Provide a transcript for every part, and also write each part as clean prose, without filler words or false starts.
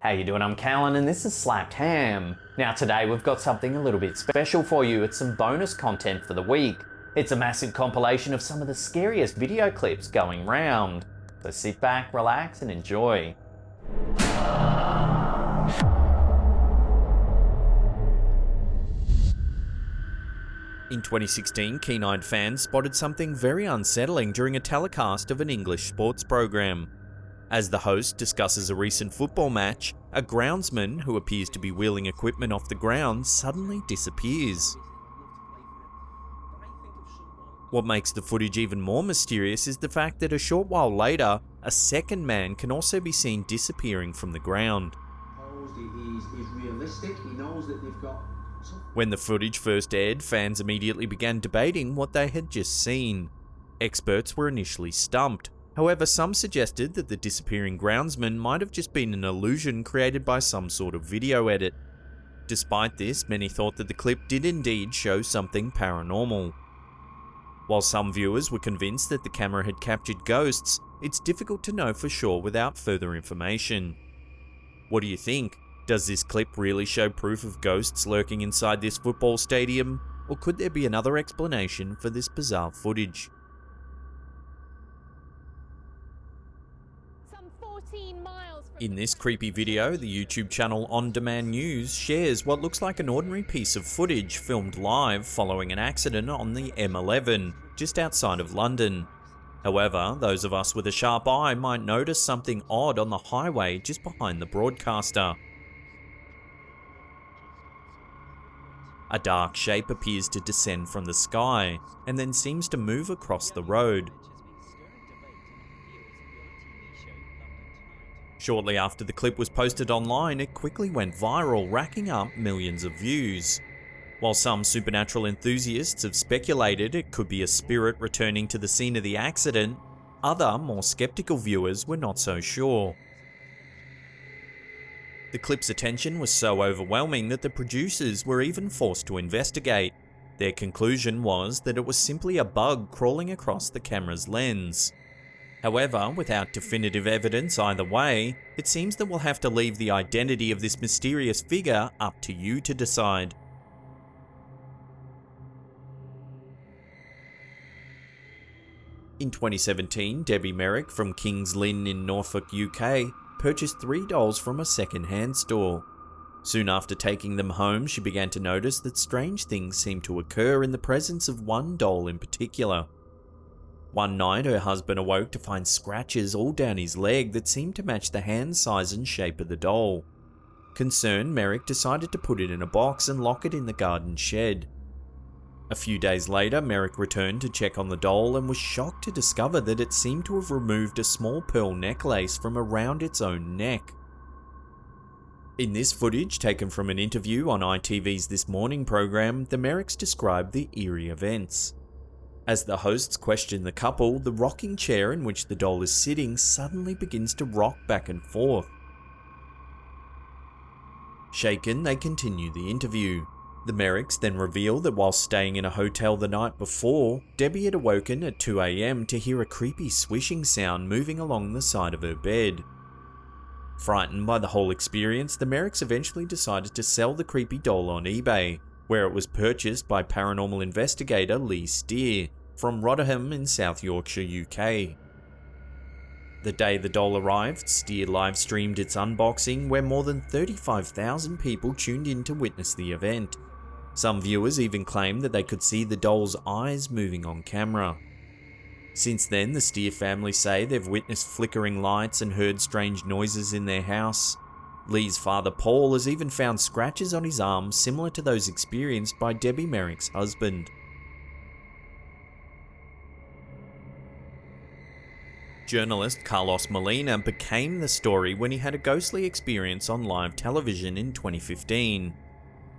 How you doing? I'm Callan and this is Slapped Ham. Now today we've got something a little bit special for you. It's some bonus content for the week. It's a massive compilation of some of the scariest video clips going round. So sit back, relax and enjoy. In 2016, keen-eyed fans spotted something very unsettling during a telecast of an English sports program. As the host discusses a recent football match, a groundsman who appears to be wheeling equipment off the ground suddenly disappears. What makes the footage even more mysterious is the fact that a short while later, a second man can also be seen disappearing from the ground. He's realistic, he knows that they've got... When the footage first aired, fans immediately began debating what they had just seen. Experts were initially stumped. However, some suggested that the disappearing groundsman might have just been an illusion created by some sort of video edit. Despite this, many thought that the clip did indeed show something paranormal. While some viewers were convinced that the camera had captured ghosts, it's difficult to know for sure without further information. What do you think? Does this clip really show proof of ghosts lurking inside this football stadium, or could there be another explanation for this bizarre footage? In this creepy video, the YouTube channel On Demand News shares what looks like an ordinary piece of footage filmed live following an accident on the M11, just outside of London. However, those of us with a sharp eye might notice something odd on the highway just behind the broadcaster. A dark shape appears to descend from the sky, and then seems to move across the road. Shortly after the clip was posted online, it quickly went viral, racking up millions of views. While some supernatural enthusiasts have speculated it could be a spirit returning to the scene of the accident, other, more skeptical viewers were not so sure. The clip's attention was so overwhelming that the producers were even forced to investigate. Their conclusion was that it was simply a bug crawling across the camera's lens. However, without definitive evidence either way, it seems that we'll have to leave the identity of this mysterious figure up to you to decide. In 2017, Debbie Merrick from Kings Lynn in Norfolk, UK, purchased 3 dolls from a second-hand store. Soon after taking them home, she began to notice that strange things seemed to occur in the presence of one doll in particular. One night, her husband awoke to find scratches all down his leg that seemed to match the hand size and shape of the doll. Concerned, Merrick decided to put it in a box and lock it in the garden shed. A few days later, Merrick returned to check on the doll and was shocked to discover that it seemed to have removed a small pearl necklace from around its own neck. In this footage, taken from an interview on ITV's This Morning program, the Merricks described the eerie events. As the hosts question the couple, the rocking chair in which the doll is sitting suddenly begins to rock back and forth. Shaken, they continue the interview. The Merricks then reveal that while staying in a hotel the night before, Debbie had awoken at 2 AM to hear a creepy swishing sound moving along the side of her bed. Frightened by the whole experience, the Merricks eventually decided to sell the creepy doll on eBay, where it was purchased by paranormal investigator Lee Steer from Rotherham in South Yorkshire, UK. The day the doll arrived, Steer live-streamed its unboxing, where more than 35,000 people tuned in to witness the event. Some viewers even claimed that they could see the doll's eyes moving on camera. Since then, the Steer family say they've witnessed flickering lights and heard strange noises in their house. Lee's father Paul has even found scratches on his arm similar to those experienced by Debbie Merrick's husband. Journalist Carlos Molina became the story when he had a ghostly experience on live television in 2015.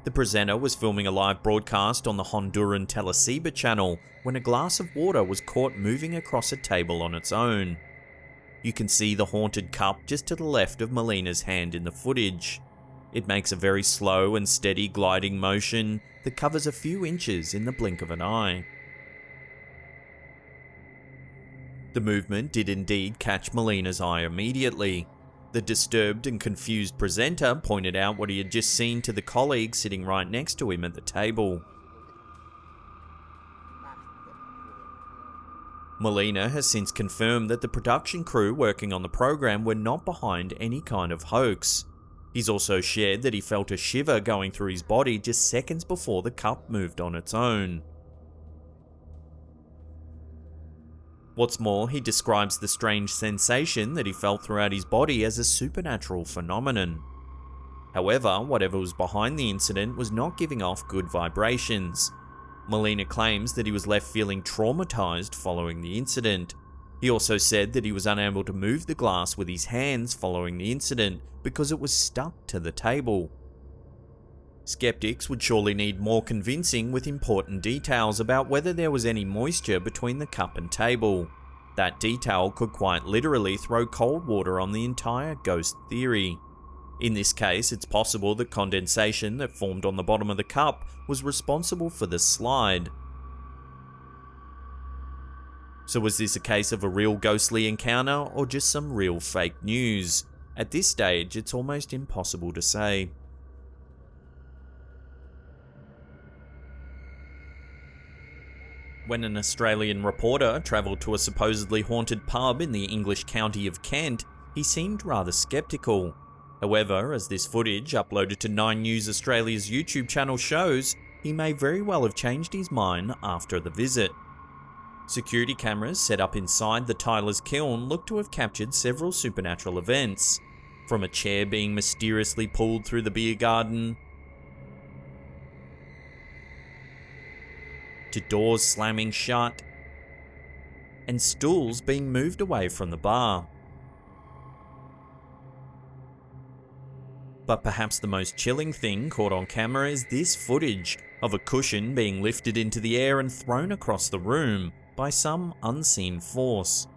The presenter was filming a live broadcast on the Honduran Teleciba channel when a glass of water was caught moving across a table on its own. You can see the haunted cup just to the left of Molina's hand in the footage. It makes a very slow and steady gliding motion that covers a few inches in the blink of an eye. The movement did indeed catch Molina's eye immediately. The disturbed and confused presenter pointed out what he had just seen to the colleague sitting right next to him at the table. Molina has since confirmed that the production crew working on the program were not behind any kind of hoax. He's also shared that he felt a shiver going through his body just seconds before the cup moved on its own. What's more, he describes the strange sensation that he felt throughout his body as a supernatural phenomenon. However, whatever was behind the incident was not giving off good vibrations. Molina claims that he was left feeling traumatized following the incident. He also said that he was unable to move the glass with his hands following the incident because it was stuck to the table. Skeptics would surely need more convincing with important details about whether there was any moisture between the cup and table. That detail could quite literally throw cold water on the entire ghost theory. In this case, it's possible that condensation that formed on the bottom of the cup was responsible for the slide. So was this a case of a real ghostly encounter or just some real fake news? At this stage, it's almost impossible to say. When an Australian reporter travelled to a supposedly haunted pub in the English county of Kent, he seemed rather sceptical. However, as this footage uploaded to 9 News Australia's YouTube channel shows, he may very well have changed his mind after the visit. Security cameras set up inside the Tyler's kiln look to have captured several supernatural events, from a chair being mysteriously pulled through the beer garden, to doors slamming shut, and stools being moved away from the bar. But perhaps the most chilling thing caught on camera is this footage of a cushion being lifted into the air and thrown across the room by some unseen force.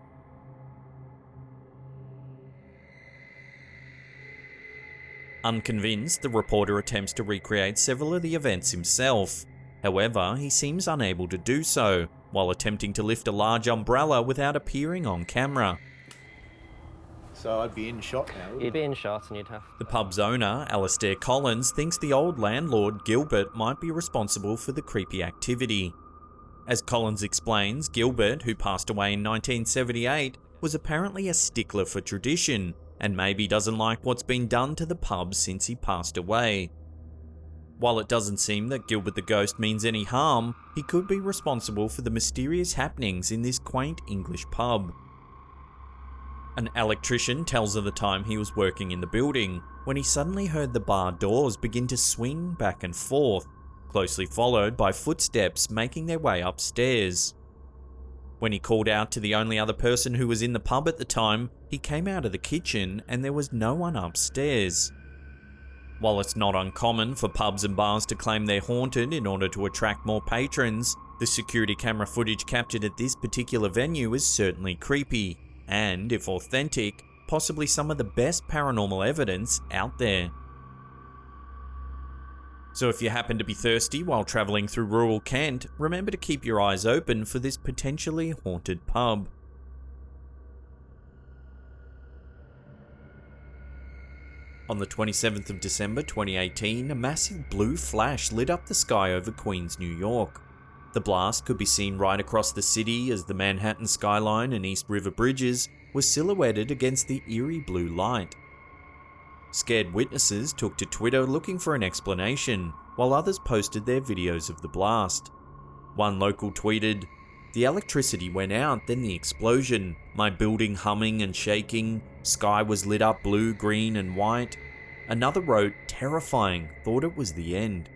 Unconvinced, the reporter attempts to recreate several of the events himself. However, he seems unable to do so, while attempting to lift a large umbrella without appearing on camera. So I'd be in shot now. You'd be in shot and you'd have... The pub's owner, Alastair Collins, thinks the old landlord, Gilbert, might be responsible for the creepy activity. As Collins explains, Gilbert, who passed away in 1978, was apparently a stickler for tradition, and maybe doesn't like what's been done to the pub since he passed away. While it doesn't seem that Gilbert the Ghost means any harm, he could be responsible for the mysterious happenings in this quaint English pub. An electrician tells of the time he was working in the building, when he suddenly heard the bar doors begin to swing back and forth, closely followed by footsteps making their way upstairs. When he called out to the only other person who was in the pub at the time, he came out of the kitchen and there was no one upstairs. While it's not uncommon for pubs and bars to claim they're haunted in order to attract more patrons, the security camera footage captured at this particular venue is certainly creepy, and, if authentic, possibly some of the best paranormal evidence out there. So if you happen to be thirsty while travelling through rural Kent, remember to keep your eyes open for this potentially haunted pub. On the 27th of December 2018, a massive blue flash lit up the sky over Queens, New York. The blast could be seen right across the city as the Manhattan skyline and East River bridges were silhouetted against the eerie blue light. Scared witnesses took to Twitter looking for an explanation, while others posted their videos of the blast. One local tweeted, "The electricity went out, then the explosion, my building humming and shaking, sky was lit up blue, green and white." Another wrote, "Terrifying, thought it was the end."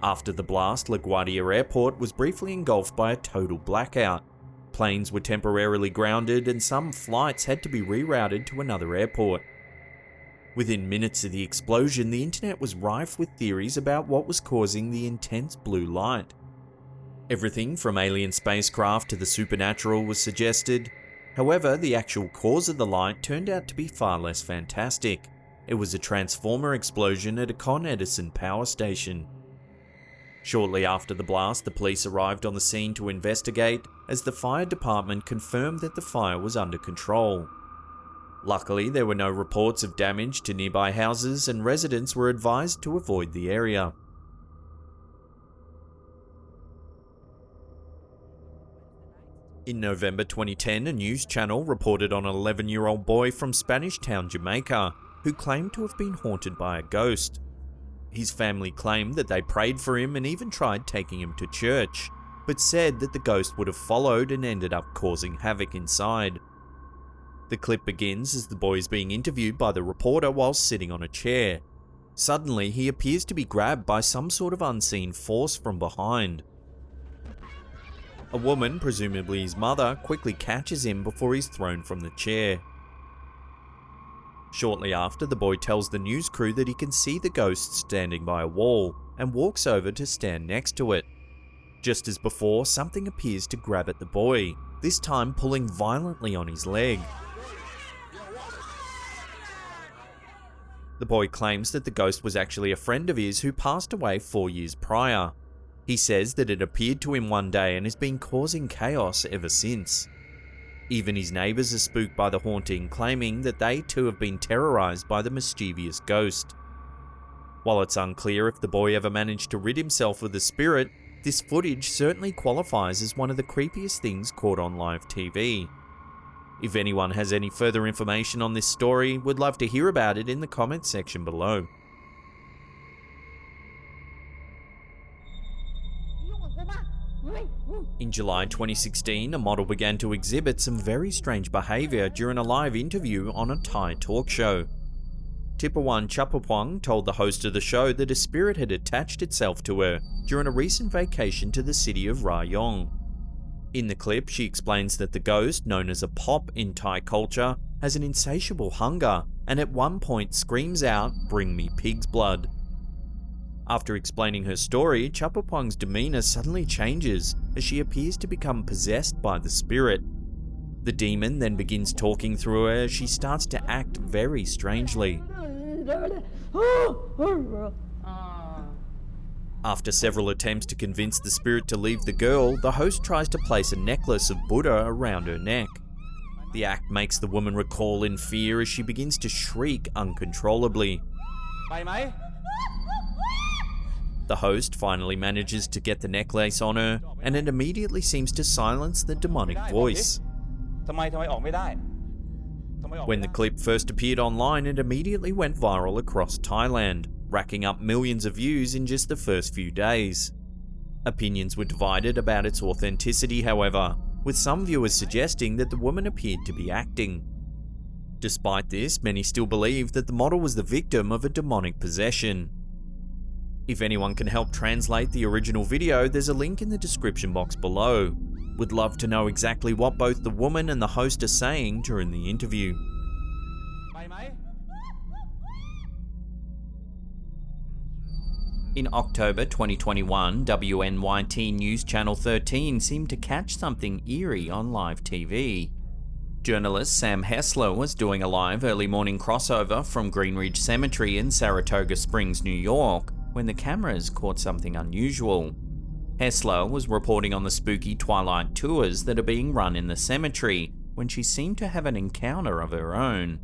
After the blast, LaGuardia Airport was briefly engulfed by a total blackout. Planes were temporarily grounded and some flights had to be rerouted to another airport. Within minutes of the explosion, the internet was rife with theories about what was causing the intense blue light. Everything from alien spacecraft to the supernatural was suggested. However, the actual cause of the light turned out to be far less fantastic. It was a transformer explosion at a Con Edison power station. Shortly after the blast, the police arrived on the scene to investigate, as the fire department confirmed that the fire was under control. Luckily, there were no reports of damage to nearby houses and residents were advised to avoid the area. In November 2010, a news channel reported on an 11-year-old boy from Spanish Town, Jamaica, who claimed to have been haunted by a ghost. His family claimed that they prayed for him and even tried taking him to church, but said that the ghost would have followed and ended up causing havoc inside. The clip begins as the boy is being interviewed by the reporter while sitting on a chair. Suddenly, he appears to be grabbed by some sort of unseen force from behind. A woman, presumably his mother, quickly catches him before he's thrown from the chair. Shortly after, the boy tells the news crew that he can see the ghost standing by a wall and walks over to stand next to it. Just as before, something appears to grab at the boy, this time pulling violently on his leg. The boy claims that the ghost was actually a friend of his who passed away 4 years prior. He says that it appeared to him one day and has been causing chaos ever since. Even his neighbours are spooked by the haunting, claiming that they too have been terrorised by the mischievous ghost. While it's unclear if the boy ever managed to rid himself of the spirit, this footage certainly qualifies as one of the creepiest things caught on live TV. If anyone has any further information on this story, we'd love to hear about it in the comments section below. In July 2016, a model began to exhibit some very strange behaviour during a live interview on a Thai talk show. Tipawan Chapapwang told the host of the show that a spirit had attached itself to her during a recent vacation to the city of Rayong. In the clip, she explains that the ghost, known as a pop in Thai culture, has an insatiable hunger and at one point screams out, "Bring me pig's blood." After explaining her story, Chapapwang's demeanour suddenly changes as she appears to become possessed by the spirit. The demon then begins talking through her as she starts to act very strangely. After several attempts to convince the spirit to leave the girl, the host tries to place a necklace of Buddha around her neck. The act makes the woman recoil in fear as she begins to shriek uncontrollably. The host finally manages to get the necklace on her, and it immediately seems to silence the demonic voice. When the clip first appeared online, it immediately went viral across Thailand, racking up millions of views in just the first few days. Opinions were divided about its authenticity, however, with some viewers suggesting that the woman appeared to be acting. Despite this, many still believe that the model was the victim of a demonic possession. If anyone can help translate the original video, there's a link in the description box below. Would love to know exactly what both the woman and the host are saying during the interview. In October 2021, WNYT News Channel 13 seemed to catch something eerie on live TV. Journalist Sam Hessler was doing a live early morning crossover from Greenridge Cemetery in Saratoga Springs, New York, when the cameras caught something unusual. Hessler was reporting on the spooky twilight tours that are being run in the cemetery when she seemed to have an encounter of her own.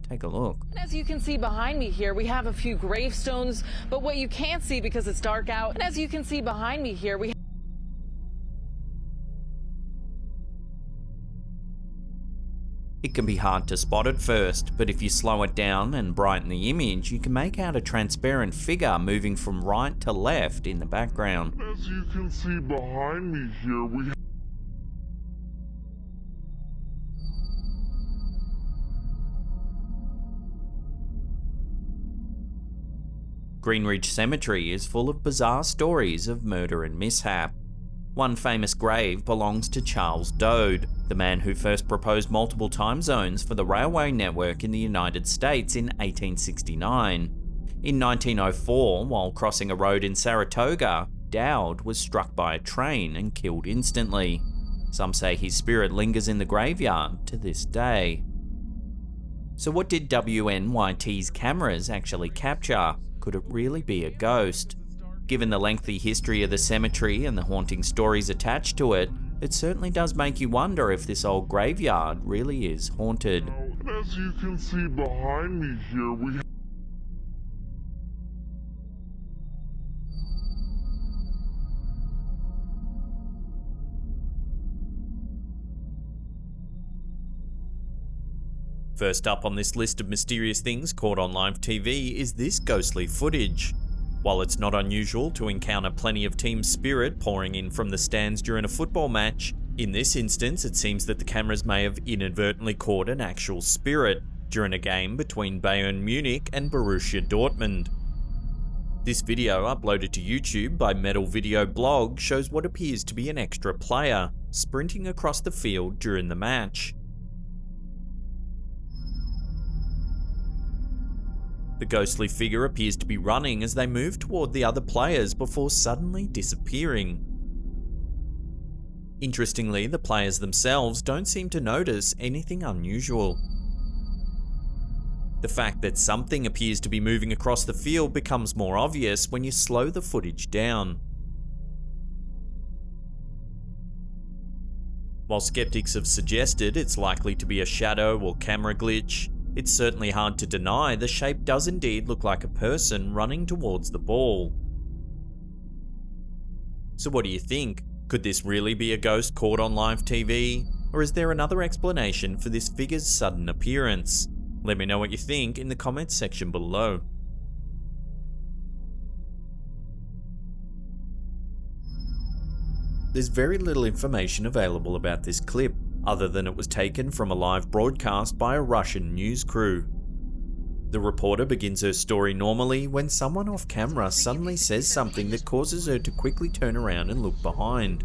Take a look. As you can see behind me here, we have a few gravestones, but what you can't see because it's dark out, and as you can see behind me here, It can be hard to spot at first, but if you slow it down and brighten the image, you can make out a transparent figure moving from right to left in the background. As you can see behind me here, we Greenridge Cemetery is full of bizarre stories of murder and mishap. One famous grave belongs to Charles Dode, the man who first proposed multiple time zones for the railway network in the United States in 1869. In 1904, while crossing a road in Saratoga, Dowd was struck by a train and killed instantly. Some say his spirit lingers in the graveyard to this day. So what did WNYT's cameras actually capture? Could it really be a ghost? Given the lengthy history of the cemetery and the haunting stories attached to it, it certainly does make you wonder if this old graveyard really is haunted. as As you can see behind me here, we have First up on this list of mysterious things caught on live TV is this ghostly footage. While it's not unusual to encounter plenty of team spirit pouring in from the stands during a football match, in this instance it seems that the cameras may have inadvertently caught an actual spirit during a game between Bayern Munich and Borussia Dortmund. This video, uploaded to YouTube by Metal Video Blog, shows what appears to be an extra player sprinting across the field during the match. The ghostly figure appears to be running as they move toward the other players before suddenly disappearing. Interestingly, the players themselves don't seem to notice anything unusual. The fact that something appears to be moving across the field becomes more obvious when you slow the footage down. While skeptics have suggested it's likely to be a shadow or camera glitch, it's certainly hard to deny the shape does indeed look like a person running towards the ball. So what do you think? Could this really be a ghost caught on live TV? Or is there another explanation for this figure's sudden appearance? Let me know what you think in the comments section below. There's very little information available about this clip, other than it was taken from a live broadcast by a Russian news crew. The reporter begins her story normally when someone off camera suddenly says something that causes her to quickly turn around and look behind.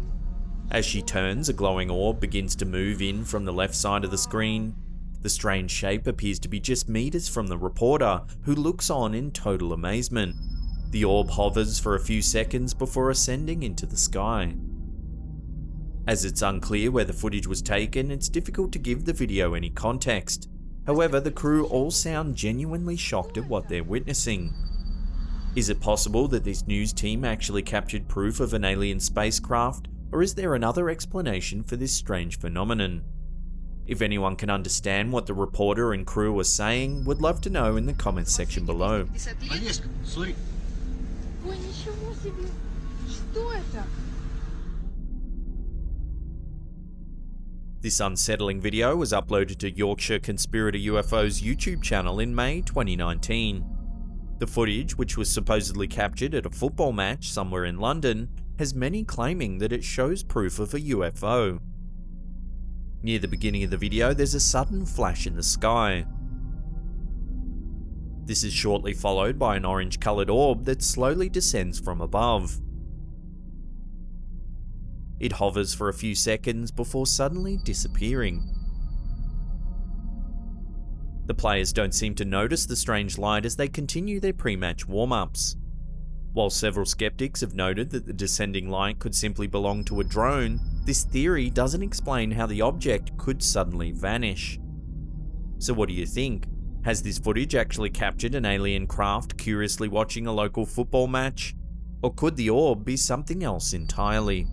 As she turns, a glowing orb begins to move in from the left side of the screen. The strange shape appears to be just meters from the reporter, who looks on in total amazement. The orb hovers for a few seconds before ascending into the sky. As it's unclear where the footage was taken, it's difficult to give the video any context. However, the crew all sound genuinely shocked at what they're witnessing. Is it possible that this news team actually captured proof of an alien spacecraft, or is there another explanation for this strange phenomenon? If anyone can understand what the reporter and crew are saying, would love to know in the comments section below. This unsettling video was uploaded to Yorkshire Conspirator UFO's YouTube channel in May 2019. The footage, which was supposedly captured at a football match somewhere in London, has many claiming that it shows proof of a UFO. Near the beginning of the video, there's a sudden flash in the sky. This is shortly followed by an orange-coloured orb that slowly descends from above. It hovers for a few seconds before suddenly disappearing. The players don't seem to notice the strange light as they continue their pre-match warm-ups. While several skeptics have noted that the descending light could simply belong to a drone, this theory doesn't explain how the object could suddenly vanish. So what do you think? Has this footage actually captured an alien craft curiously watching a local football match? Or could the orb be something else entirely?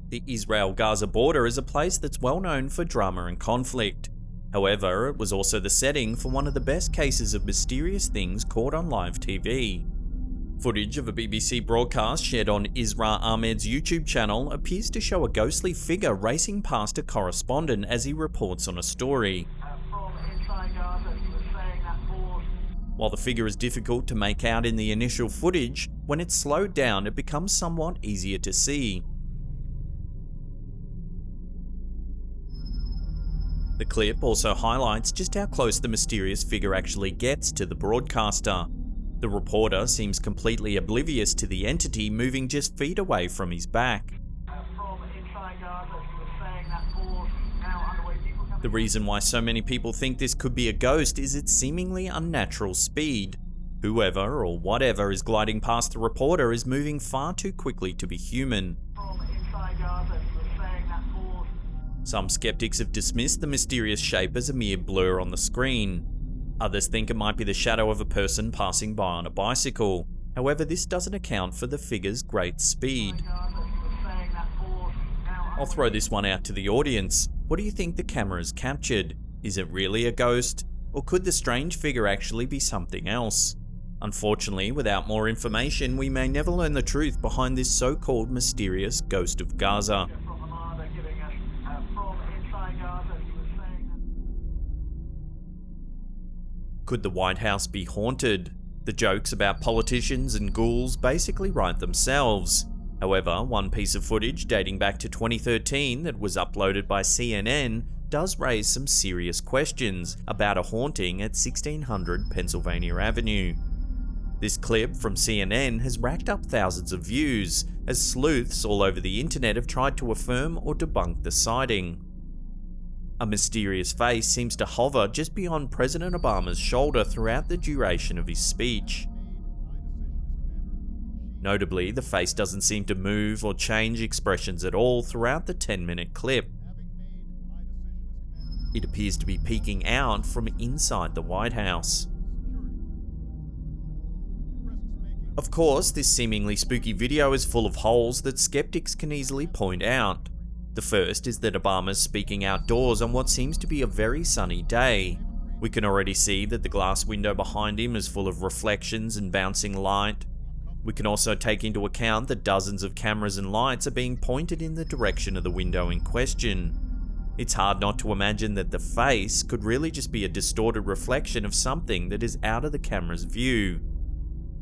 The Israel-Gaza border is a place that's well known for drama and conflict. However, it was also the setting for one of the best cases of mysterious things caught on live TV. Footage of a BBC broadcast shared on Isra Ahmed's YouTube channel appears to show a ghostly figure racing past a correspondent as he reports on a story. While the figure is difficult to make out in the initial footage, when it's slowed down it becomes somewhat easier to see. The clip also highlights just how close the mysterious figure actually gets to the broadcaster. The reporter seems completely oblivious to the entity moving just feet away from his back. The reason why so many people think this could be a ghost is its seemingly unnatural speed. Whoever or whatever is gliding past the reporter is moving far too quickly to be human. Some skeptics have dismissed the mysterious shape as a mere blur on the screen. Others think it might be the shadow of a person passing by on a bicycle. However, this doesn't account for the figure's great speed. I'll throw this one out to the audience. What do you think the camera's captured? Is it really a ghost? Or could the strange figure actually be something else? Unfortunately, without more information, we may never learn the truth behind this so-called mysterious ghost of Gaza. Could the White House be haunted? The jokes about politicians and ghouls basically write themselves. However, one piece of footage dating back to 2013 that was uploaded by CNN does raise some serious questions about a haunting at 1600 Pennsylvania Avenue. This clip from CNN has racked up thousands of views, as sleuths all over the internet have tried to affirm or debunk the sighting. A mysterious face seems to hover just beyond President Obama's shoulder throughout the duration of his speech. Notably, the face doesn't seem to move or change expressions at all throughout the 10-minute clip. It appears to be peeking out from inside the White House. Of course, this seemingly spooky video is full of holes that skeptics can easily point out. The first is that Obama's speaking outdoors on what seems to be a very sunny day. We can already see that the glass window behind him is full of reflections and bouncing light. We can also take into account that dozens of cameras and lights are being pointed in the direction of the window in question. It's hard not to imagine that the face could really just be a distorted reflection of something that is out of the camera's view.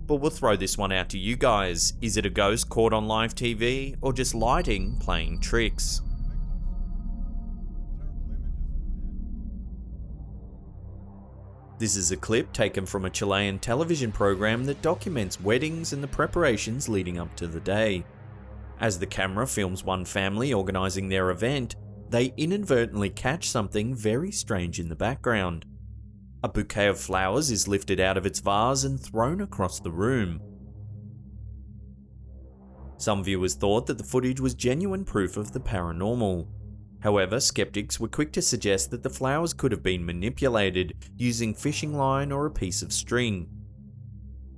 But we'll throw this one out to you guys. Is it a ghost caught on live TV, or just lighting playing tricks? This is a clip taken from a Chilean television program that documents weddings and the preparations leading up to the day. As the camera films one family organising their event, they inadvertently catch something very strange in the background. A bouquet of flowers is lifted out of its vase and thrown across the room. Some viewers thought that the footage was genuine proof of the paranormal. However, skeptics were quick to suggest that the flowers could have been manipulated using fishing line or a piece of string.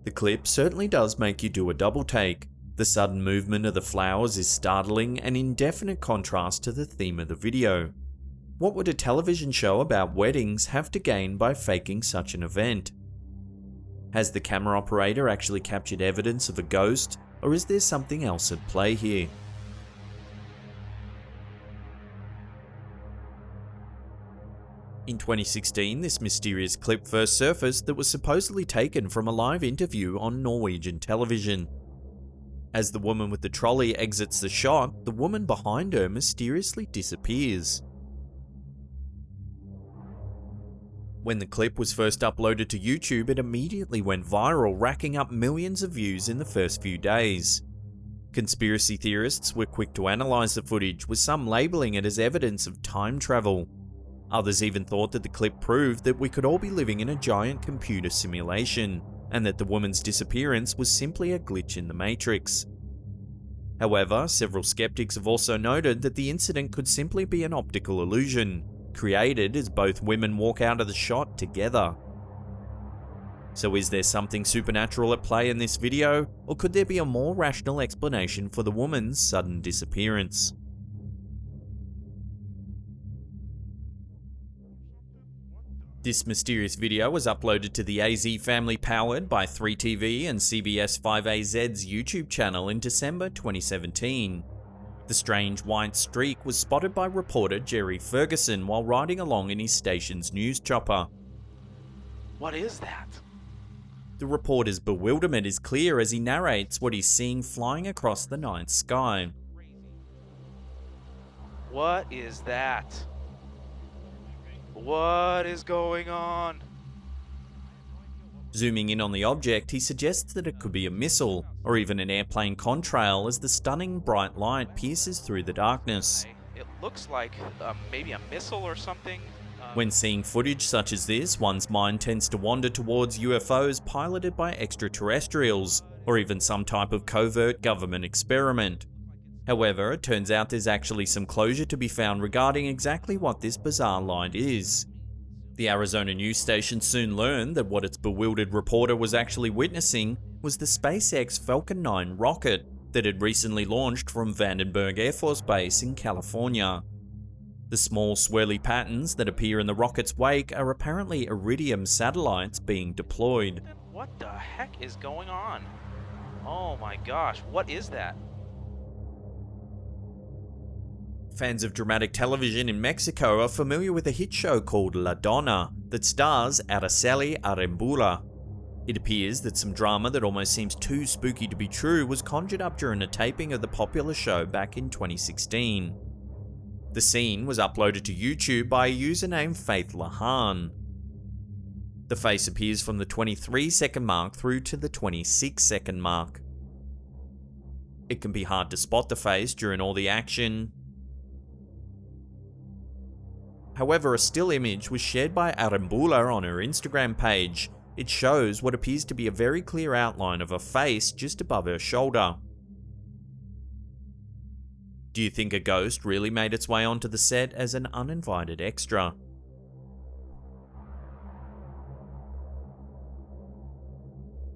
The clip certainly does make you do a double take. The sudden movement of the flowers is startling and in definite contrast to the theme of the video. What would a television show about weddings have to gain by faking such an event? Has the camera operator actually captured evidence of a ghost, or is there something else at play here? In 2016, this mysterious clip first surfaced that was supposedly taken from a live interview on Norwegian television. As the woman with the trolley exits the shot, the woman behind her mysteriously disappears. When the clip was first uploaded to YouTube, it immediately went viral, racking up millions of views in the first few days. Conspiracy theorists were quick to analyze the footage, with some labeling it as evidence of time travel. Others even thought that the clip proved that we could all be living in a giant computer simulation, and that the woman's disappearance was simply a glitch in the Matrix. However, several skeptics have also noted that the incident could simply be an optical illusion, created as both women walk out of the shot together. So is there something supernatural at play in this video, or could there be a more rational explanation for the woman's sudden disappearance? This mysterious video was uploaded to the AZ family powered by 3TV and CBS 5AZ's YouTube channel in December 2017. The strange white streak was spotted by reporter Jerry Ferguson while riding along in his station's news chopper. What is that? The reporter's bewilderment is clear as he narrates what he's seeing flying across the night sky. What is that? What is going on? Zooming in on the object, he suggests that it could be a missile, or even an airplane contrail as the stunning bright light pierces through the darkness. It looks like maybe a missile or something. When seeing footage such as this, one's mind tends to wander towards UFOs piloted by extraterrestrials, or even some type of covert government experiment. However, it turns out there's actually some closure to be found regarding exactly what this bizarre light is. The Arizona news station soon learned that what its bewildered reporter was actually witnessing was the SpaceX Falcon 9 rocket that had recently launched from Vandenberg Air Force Base in California. The small swirly patterns that appear in the rocket's wake are apparently Iridium satellites being deployed. What the heck is going on? Oh my gosh, what is that? Fans of dramatic television in Mexico are familiar with a hit show called La Donna that stars Araceli Arambula. It appears that some drama that almost seems too spooky to be true was conjured up during a taping of the popular show back in 2016. The scene was uploaded to YouTube by a user named Faith Lahan. The face appears from the 23-second mark through to the 26-second mark. It can be hard to spot the face during all the action. However, a still image was shared by Arambula on her Instagram page. It shows what appears to be a very clear outline of a face just above her shoulder. Do you think a ghost really made its way onto the set as an uninvited extra?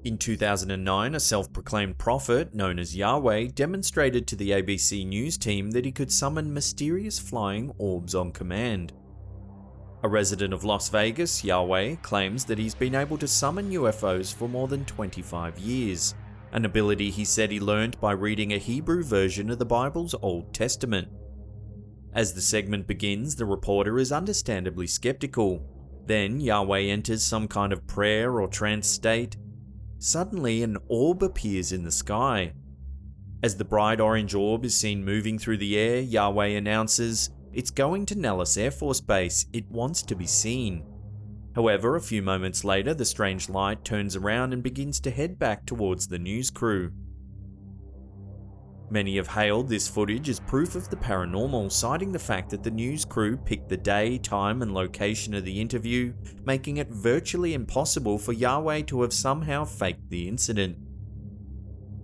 In 2009, a self-proclaimed prophet known as Yahweh demonstrated to the ABC News team that he could summon mysterious flying orbs on command. A resident of Las Vegas, Yahweh, claims that he's been able to summon UFOs for more than 25 years, an ability he said he learned by reading a Hebrew version of the Bible's Old Testament. As the segment begins, the reporter is understandably skeptical. Then Yahweh enters some kind of prayer or trance state. Suddenly, an orb appears in the sky. As the bright orange orb is seen moving through the air, Yahweh announces, "It's going to Nellis Air Force Base, it wants to be seen." However, a few moments later, the strange light turns around and begins to head back towards the news crew. Many have hailed this footage as proof of the paranormal, citing the fact that the news crew picked the day, time, and location of the interview, making it virtually impossible for Yahweh to have somehow faked the incident.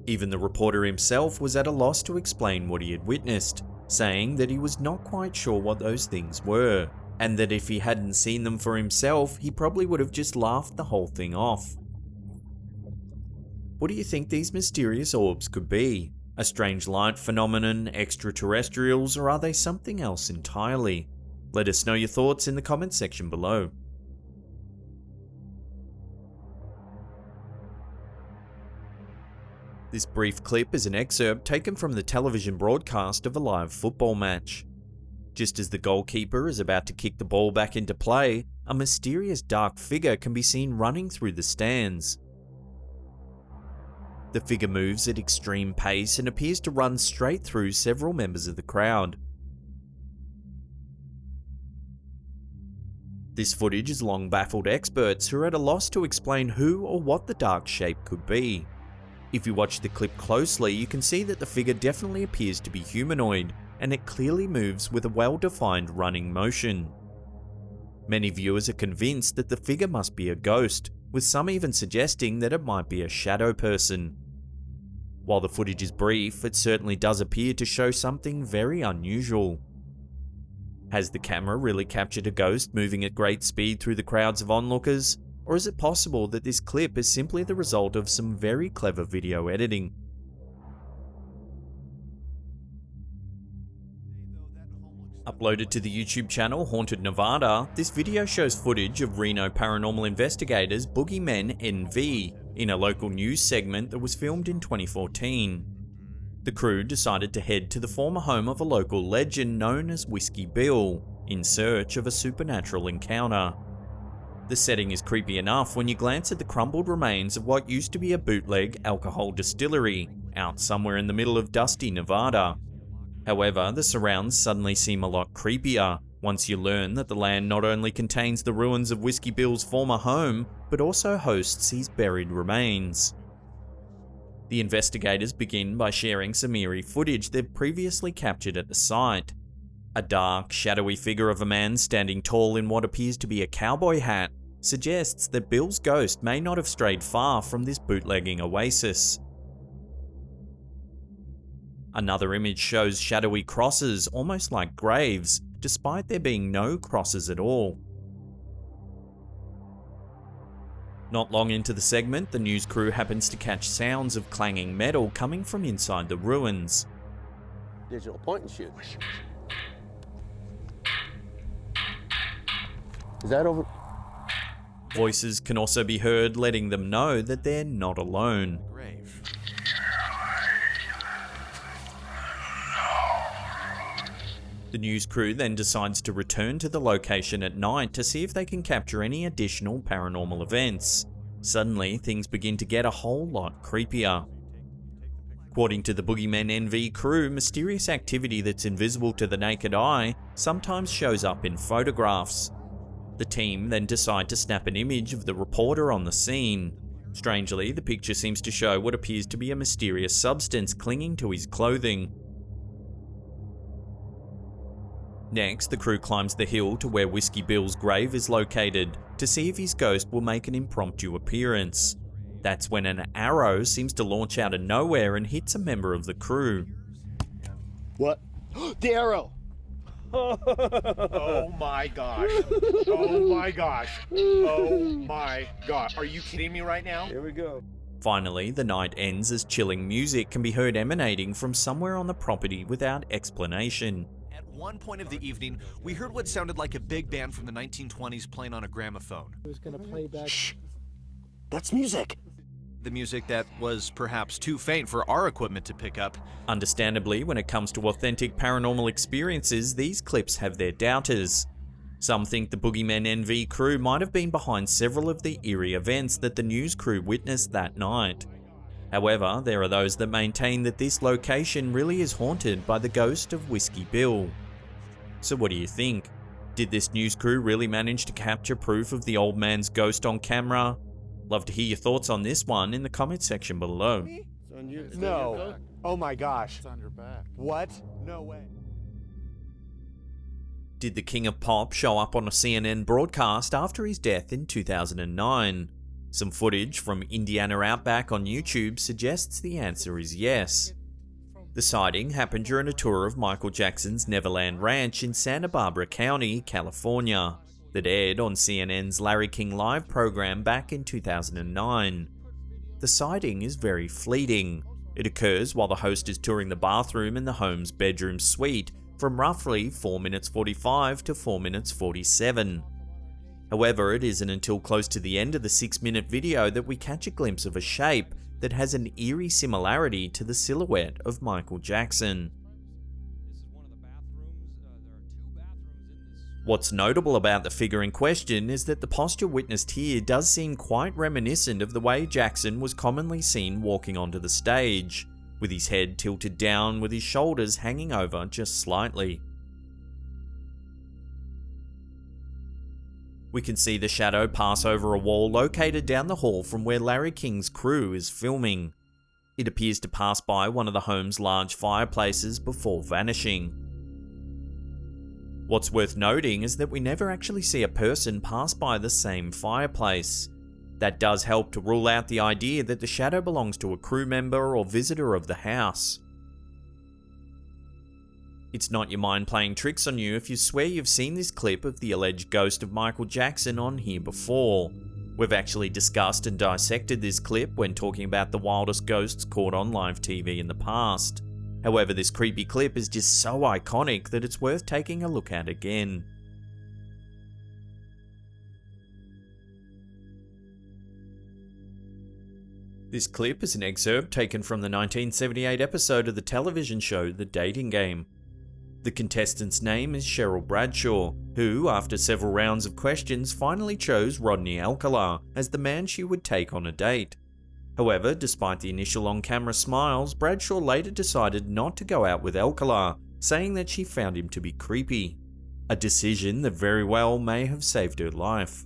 Even the reporter himself was at a loss to explain what he had witnessed, saying that he was not quite sure what those things were, and that if he hadn't seen them for himself, he probably would have just laughed the whole thing off. What do you think these mysterious orbs could be? A strange light phenomenon, extraterrestrials, or are they something else entirely? Let us know your thoughts in the comments section below. This brief clip is an excerpt taken from the television broadcast of a live football match. Just as the goalkeeper is about to kick the ball back into play, a mysterious dark figure can be seen running through the stands. The figure moves at extreme pace and appears to run straight through several members of the crowd. This footage has long baffled experts who are at a loss to explain who or what the dark shape could be. If you watch the clip closely, you can see that the figure definitely appears to be humanoid, and it clearly moves with a well-defined running motion. Many viewers are convinced that the figure must be a ghost, with some even suggesting that it might be a shadow person. While the footage is brief, it certainly does appear to show something very unusual. Has the camera really captured a ghost moving at great speed through the crowds of onlookers? Or is it possible that this clip is simply the result of some very clever video editing? Uploaded to the YouTube channel Haunted Nevada, this video shows footage of Reno paranormal investigators Boogeymen NV in a local news segment that was filmed in 2014. The crew decided to head to the former home of a local legend known as Whiskey Bill, in search of a supernatural encounter. The setting is creepy enough when you glance at the crumbled remains of what used to be a bootleg alcohol distillery, out somewhere in the middle of dusty Nevada. However, the surrounds suddenly seem a lot creepier once you learn that the land not only contains the ruins of Whiskey Bill's former home, but also hosts his buried remains. The investigators begin by sharing some eerie footage they've previously captured at the site. A dark, shadowy figure of a man standing tall in what appears to be a cowboy hat suggests that Bill's ghost may not have strayed far from this bootlegging oasis. Another image shows shadowy crosses, almost like graves, despite there being no crosses at all. Not long into the segment, the news crew happens to catch sounds of clanging metal coming from inside the ruins. Digital point and shoot. Is that over? Voices can also be heard letting them know that they're not alone. The news crew then decides to return to the location at night to see if they can capture any additional paranormal events. Suddenly, things begin to get a whole lot creepier. According to the Boogeyman NV crew, mysterious activity that's invisible to the naked eye sometimes shows up in photographs. The team then decide to snap an image of the reporter on the scene. Strangely, the picture seems to show what appears to be a mysterious substance clinging to his clothing. Next, the crew climbs the hill to where Whiskey Bill's grave is located to see if his ghost will make an impromptu appearance. That's when an arrow seems to launch out of nowhere and hits a member of the crew. What? The arrow! Oh my gosh. Oh my gosh. Oh my gosh. Are you kidding me right now? Here we go. Finally, the night ends as chilling music can be heard emanating from somewhere on the property without explanation. At one point of the evening, we heard what sounded like a big band from the 1920s playing on a gramophone. Who's gonna play back? Shh! That's music! The music that was perhaps too faint for our equipment to pick up. Understandably, when it comes to authentic paranormal experiences, these clips have their doubters. Some think the Boogeyman NV crew might have been behind several of the eerie events that the news crew witnessed that night. However, there are those that maintain that this location really is haunted by the ghost of Whiskey Bill. So what do you think? Did this news crew really manage to capture proof of the old man's ghost on camera? Love to hear your thoughts on this one in the comment section below. No. Oh my gosh. It's on your back. What? No way. Did the King of Pop show up on a CNN broadcast after his death in 2009? Some footage from Indiana Outback on YouTube suggests the answer is yes. The sighting happened during a tour of Michael Jackson's Neverland Ranch in Santa Barbara County, California, that aired on CNN's Larry King Live program back in 2009. The sighting is very fleeting. It occurs while the host is touring the bathroom in the home's bedroom suite from roughly 4 minutes 45 to 4 minutes 47. However, it isn't until close to the end of the 6-minute video that we catch a glimpse of a shape that has an eerie similarity to the silhouette of Michael Jackson. What's notable about the figure in question is that the posture witnessed here does seem quite reminiscent of the way Jackson was commonly seen walking onto the stage, with his head tilted down with his shoulders hanging over just slightly. We can see the shadow pass over a wall located down the hall from where Larry King's crew is filming. It appears to pass by one of the home's large fireplaces before vanishing. What's worth noting is that we never actually see a person pass by the same fireplace. That does help to rule out the idea that the shadow belongs to a crew member or visitor of the house. It's not your mind playing tricks on you if you swear you've seen this clip of the alleged ghost of Michael Jackson on here before. We've actually discussed and dissected this clip when talking about the wildest ghosts caught on live TV in the past. However, this creepy clip is just so iconic that it's worth taking a look at again. This clip is an excerpt taken from the 1978 episode of the television show The Dating Game. The contestant's name is Cheryl Bradshaw, who, after several rounds of questions, finally chose Rodney Alcala as the man she would take on a date. However, despite the initial on-camera smiles, Bradshaw later decided not to go out with Alcala, saying that she found him to be creepy. A decision that very well may have saved her life.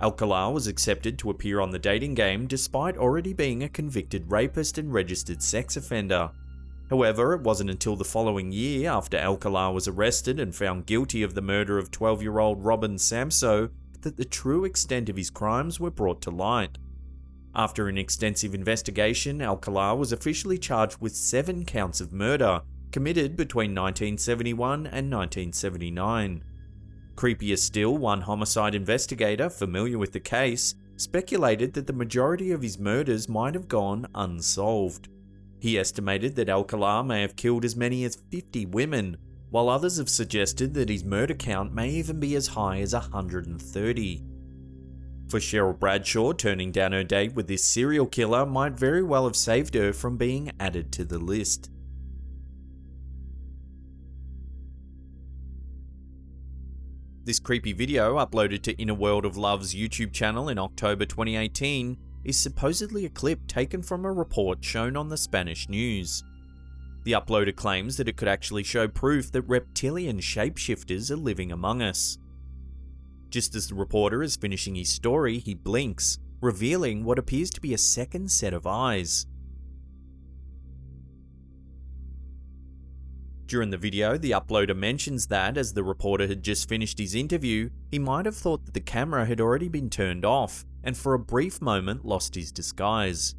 Alcala was accepted to appear on The Dating Game despite already being a convicted rapist and registered sex offender. However, it wasn't until the following year, after Alcala was arrested and found guilty of the murder of 12-year-old Robin Samso, that the true extent of his crimes were brought to light. After an extensive investigation, Alcala was officially charged with 7 counts of murder, committed between 1971 and 1979. Creepier still, one homicide investigator familiar with the case speculated that the majority of his murders might have gone unsolved. He estimated that Alcala may have killed as many as 50 women, while others have suggested that his murder count may even be as high as 130. For Cheryl Bradshaw, turning down her date with this serial killer might very well have saved her from being added to the list. This creepy video, uploaded to Inner World of Love's YouTube channel in October 2018, is supposedly a clip taken from a report shown on the Spanish news. The uploader claims that it could actually show proof that reptilian shapeshifters are living among us. Just as the reporter is finishing his story, he blinks, revealing what appears to be a second set of eyes. During the video, the uploader mentions that, as the reporter had just finished his interview, he might have thought that the camera had already been turned off, and for a brief moment lost his disguise.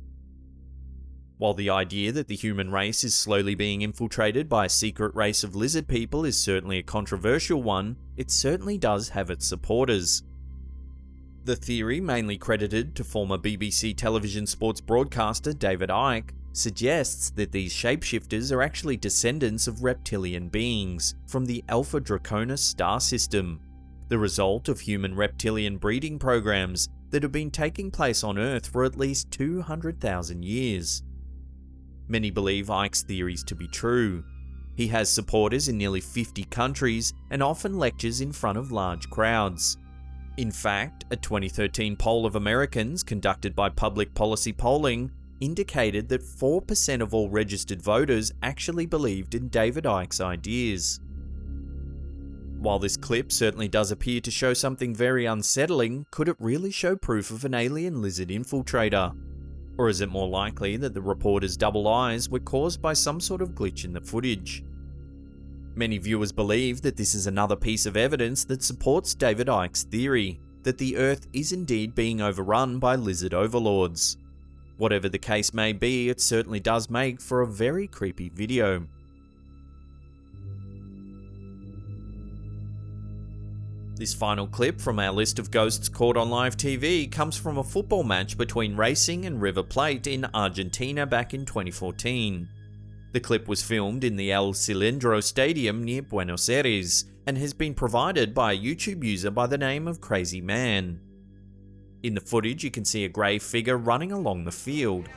While the idea that the human race is slowly being infiltrated by a secret race of lizard people is certainly a controversial one, it certainly does have its supporters. The theory, mainly credited to former BBC television sports broadcaster David Icke, suggests that these shapeshifters are actually descendants of reptilian beings from the Alpha Draconis star system, the result of human-reptilian breeding programs that have been taking place on Earth for at least 200,000 years. Many believe Icke's theories to be true. He has supporters in nearly 50 countries and often lectures in front of large crowds. In fact, a 2013 poll of Americans conducted by Public Policy Polling indicated that 4% of all registered voters actually believed in David Icke's ideas. While this clip certainly does appear to show something very unsettling, could it really show proof of an alien lizard infiltrator? Or is it more likely that the reporter's double eyes were caused by some sort of glitch in the footage? Many viewers believe that this is another piece of evidence that supports David Icke's theory, that the Earth is indeed being overrun by lizard overlords. Whatever the case may be, it certainly does make for a very creepy video. This final clip from our list of ghosts caught on live TV comes from a football match between Racing and River Plate in Argentina back in 2014. The clip was filmed in the El Cilindro Stadium near Buenos Aires and has been provided by a YouTube user by the name of Crazy Man. In the footage, you can see a grey figure running along the field.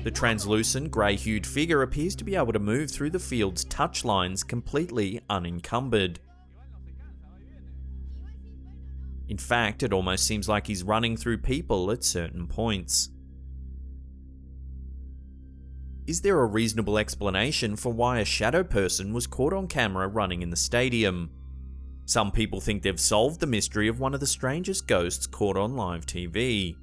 The translucent, grey-hued figure appears to be able to move through the field's touch lines completely unencumbered. In fact, it almost seems like he's running through people at certain points. Is there a reasonable explanation for why a shadow person was caught on camera running in the stadium? Some people think they've solved the mystery of one of the strangest ghosts caught on live TV.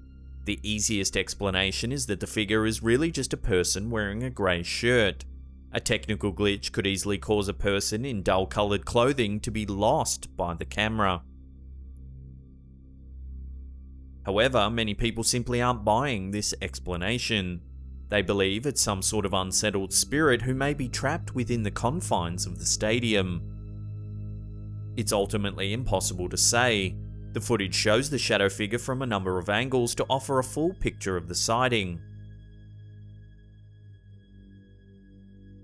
The easiest explanation is that the figure is really just a person wearing a grey shirt. A technical glitch could easily cause a person in dull-coloured clothing to be lost by the camera. However, many people simply aren't buying this explanation. They believe it's some sort of unsettled spirit who may be trapped within the confines of the stadium. It's ultimately impossible to say. The footage shows the shadow figure from a number of angles to offer a full picture of the sighting.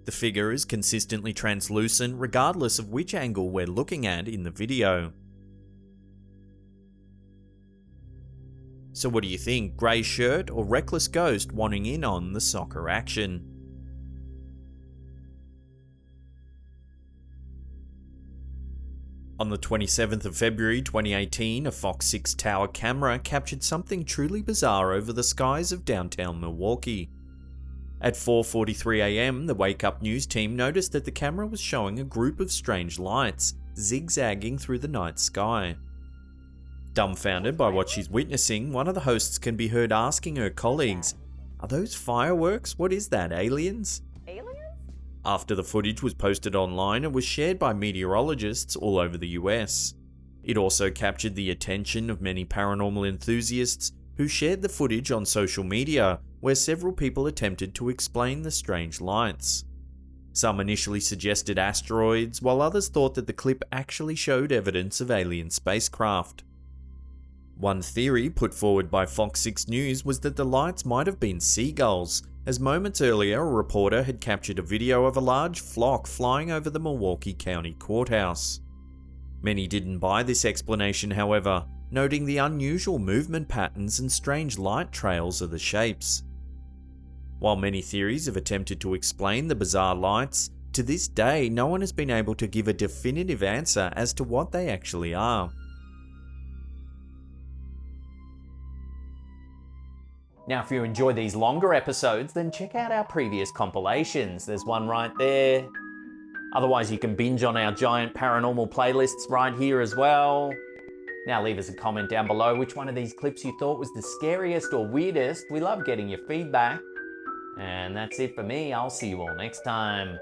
The figure is consistently translucent regardless of which angle we're looking at in the video. So what do you think, grey shirt or reckless ghost wanting in on the soccer action? On the 27th of February 2018, a Fox 6 tower camera captured something truly bizarre over the skies of downtown Milwaukee. At 4:43 AM, the Wake Up News team noticed that the camera was showing a group of strange lights zigzagging through the night sky. Dumbfounded by what she's witnessing, one of the hosts can be heard asking her colleagues, "Are those fireworks? What is that, aliens?" After the footage was posted online, it was shared by meteorologists all over the US. It also captured the attention of many paranormal enthusiasts who shared the footage on social media, where several people attempted to explain the strange lights. Some initially suggested asteroids, while others thought that the clip actually showed evidence of alien spacecraft. One theory put forward by Fox 6 News was that the lights might have been seagulls, as moments earlier a reporter had captured a video of a large flock flying over the Milwaukee County Courthouse. Many didn't buy this explanation, however, noting the unusual movement patterns and strange light trails of the shapes. While many theories have attempted to explain the bizarre lights, to this day no one has been able to give a definitive answer as to what they actually are. Now, if you enjoy these longer episodes, then check out our previous compilations. There's one right there. Otherwise, you can binge on our giant paranormal playlists right here as well. Now leave us a comment down below which one of these clips you thought was the scariest or weirdest. We love getting your feedback. And that's it for me. I'll see you all next time.